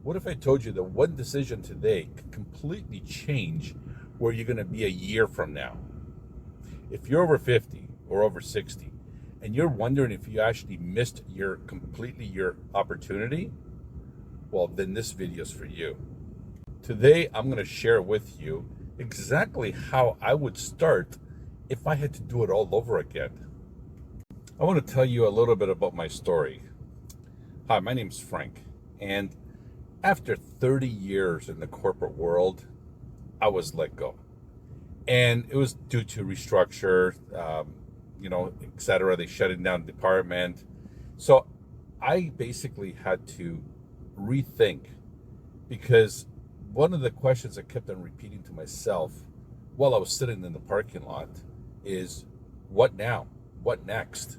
What if I told you that one decision today could completely change where you're going to be a year from now? If you're over 50 or over 60 and you're wondering if you actually missed your opportunity, well, then this video is for you. Today, I'm going to share with you exactly how I would start if I had to do it all over again. I want to tell you a little bit about my story. Hi, my name's Frank, and after 30 years in the corporate world, I was let go. And it was due to restructure, et cetera. They shut down the department. So I basically had to rethink, because one of the questions I kept on repeating to myself while I was sitting in the parking lot is, what now? What next?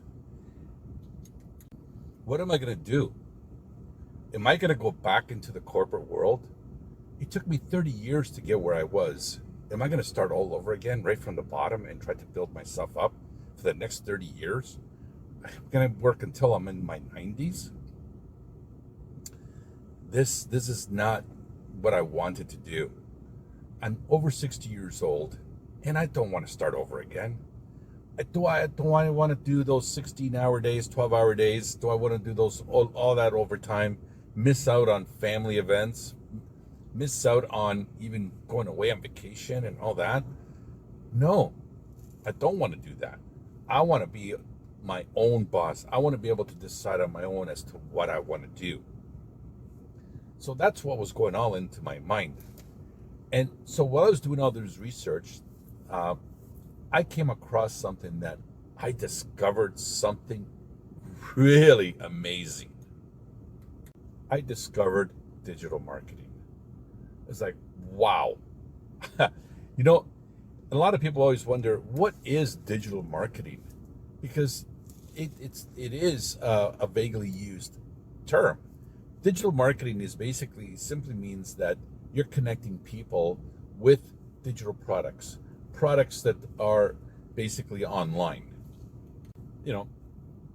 What am I going to do? Am I going to go back into the corporate world? It took me 30 years to get where I was. Am I going to start all over again, right from the bottom, and try to build myself up for the next 30 years? I'm going to work until I'm in my 90s. This is not what I wanted to do. I'm over 60 years old, and I don't want to start over again. Do I want to do those 16-hour days, 12-hour days? Do I want to do those all that overtime? Miss out on family events? Miss out on even going away on vacation and all that? No, I don't want to do that. I want to be my own boss. I want to be able to decide on my own as to what I want to do. So that's what was going all into my mind. And so while I was doing all this research, I came across something that I discovered something really amazing. I discovered digital marketing. It's like, wow. A lot of people always wonder, what is digital marketing? Because it is a vaguely used term. Digital marketing is basically simply means that you're connecting people with digital products that are basically online.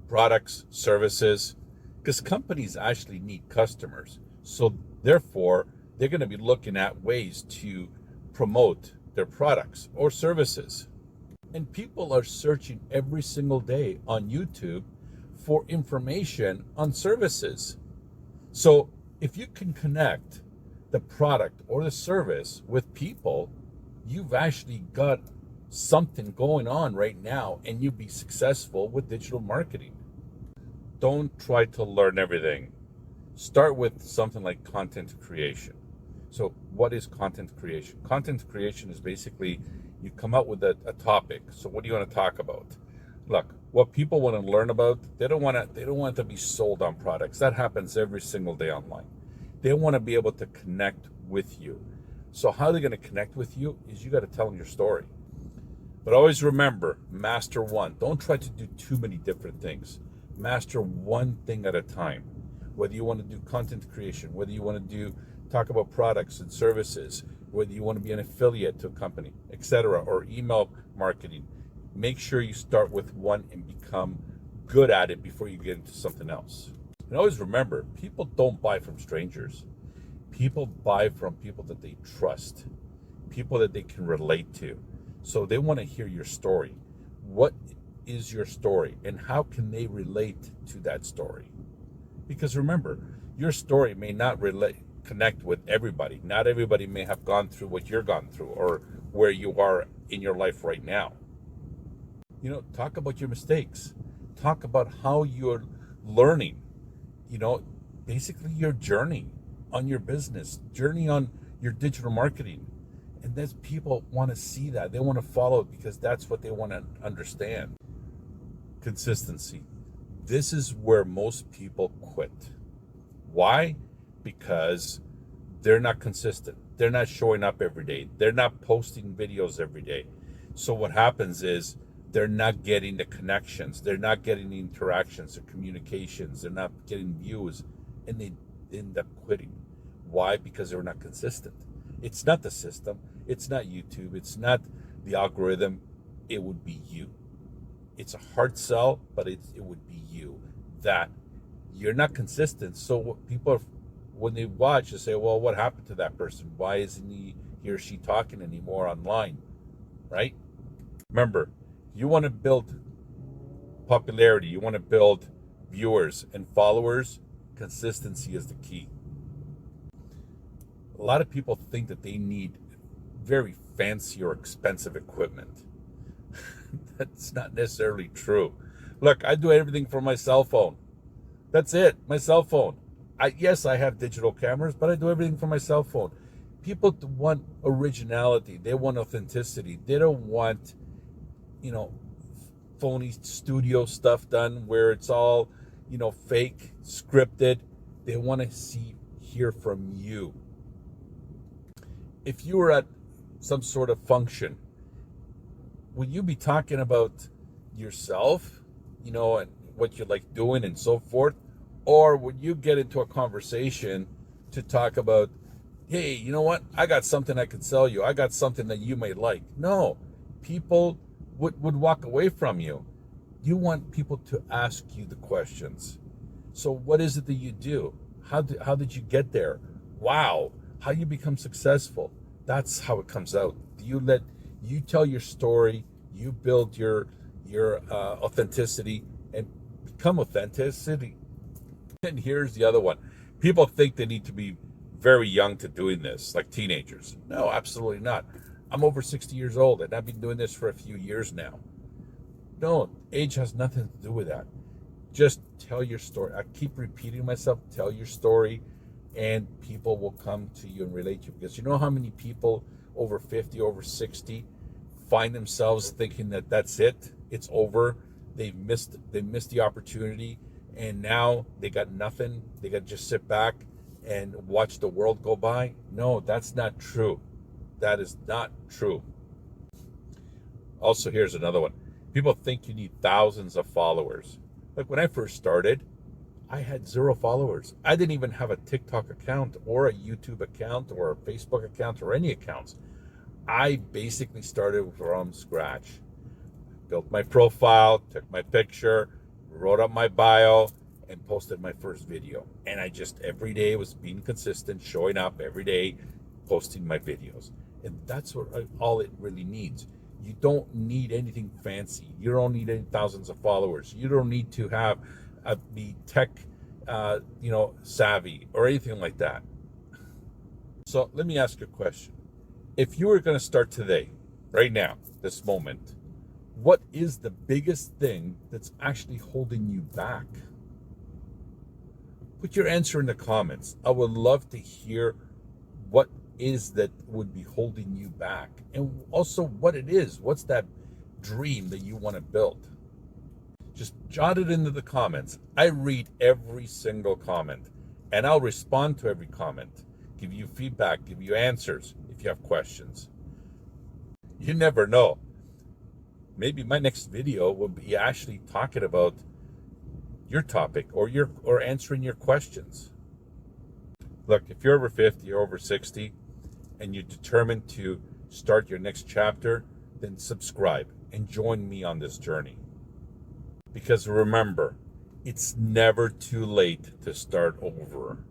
Products, services, because companies actually need customers. So therefore, they're going to be looking at ways to promote their products or services. And people are searching every single day on YouTube for information on services. So if you can connect the product or the service with people, you've actually got something going on right now, and you'll be successful with digital marketing. Don't try to learn everything. Start with something like content creation. So what is content creation? Content creation is basically you come up with a topic. So what do you want to talk about? Look, what people want to learn about, they don't want to be sold on products. That happens every single day online. They want to be able to connect with you. So how they're going to connect with you is you got to tell them your story. But always remember, master one. Don't try to do too many different things. Master one thing at a time. Whether you want to do content creation, whether you want to talk about products and services, whether you want to be an affiliate to a company, etc., or email marketing, make sure you start with one and become good at it before you get into something else. And always remember, people don't buy from strangers. People buy from people that they trust, people that they can relate to. So they want to hear your story. What is your story, and how can they relate to that story? Because remember, your story may not connect with everybody. Not everybody may have gone through what you're gone through or where you are in your life right now. Talk about your mistakes. Talk about how you're learning, basically your journey on your business, journey on your digital marketing. And that's, people want to see that. They want to follow it because that's what they want to understand. Consistency. This is where most people quit. Why? Because they're not consistent. They're not showing up every day. They're not posting videos every day. So what happens is they're not getting the connections. They're not getting the interactions or communications. They're not getting views, and they end up quitting. Why? Because they're not consistent. It's not the system. It's not YouTube. It's not the algorithm. It would be you. It's a hard sell, but it would be you. That you're not consistent. So what people when they watch, they say, well, what happened to that person? Why isn't he or she talking anymore online? Right? Remember, you want to build popularity, you want to build viewers and followers, consistency is the key. A lot of people think that they need very fancy or expensive equipment. That's not necessarily true. Look, I do everything from my cell phone. That's it, my cell phone. Yes, I have digital cameras, but I do everything from my cell phone. People want originality. They want authenticity. They don't want, phony studio stuff done where it's all, fake, scripted. They want to hear from you. If you were at some sort of function, would you be talking about yourself, and what you like doing and so forth? Or would you get into a conversation to talk about, hey, you know what? I got something I could sell you. I got something that you may like. No, people would walk away from you. You want people to ask you the questions. So what is it that you do? How did you get there? Wow. How you become successful. That's how it comes out. You tell your story, you build your authenticity and become authenticity. And here's the other one. People think they need to be very young to doing this, like teenagers. No, absolutely not. I'm over 60 years old and I've been doing this for a few years now. No, age has nothing to do with that. Just tell your story. I keep repeating myself, tell your story, and people will come to you and relate to you. Because you know how many people over 50, over 60 find themselves thinking that that's it, it's over, they missed the opportunity, and now they got nothing. They got to just sit back and watch the world go by. No, that's not true. That is not true. Also, here's another one. People think you need thousands of followers. Like when I first started, I had 0 followers. I didn't even have a TikTok account or a YouTube account or a Facebook account or any accounts. I basically started from scratch. Built my profile, took my picture, wrote up my bio, and posted my first video. And I just every day was being consistent, showing up every day, posting my videos. And that's all it really needs. You don't need anything fancy. You don't need any thousands of followers. You don't need to be tech, savvy or anything like that. So let me ask you a question. If you were going to start today, right now, this moment, what is the biggest thing that's actually holding you back? Put your answer in the comments. I would love to hear what is that would be holding you back, and also what it is. What's that dream that you want to build? Just jot it into the comments. I read every single comment, and I'll respond to every comment, give you feedback, give you answers if you have questions. You never know. Maybe my next video will be actually talking about your topic or answering your questions. Look, if you're over 50 or over 60 and you're determined to start your next chapter, then subscribe and join me on this journey. Because remember, it's never too late to start over.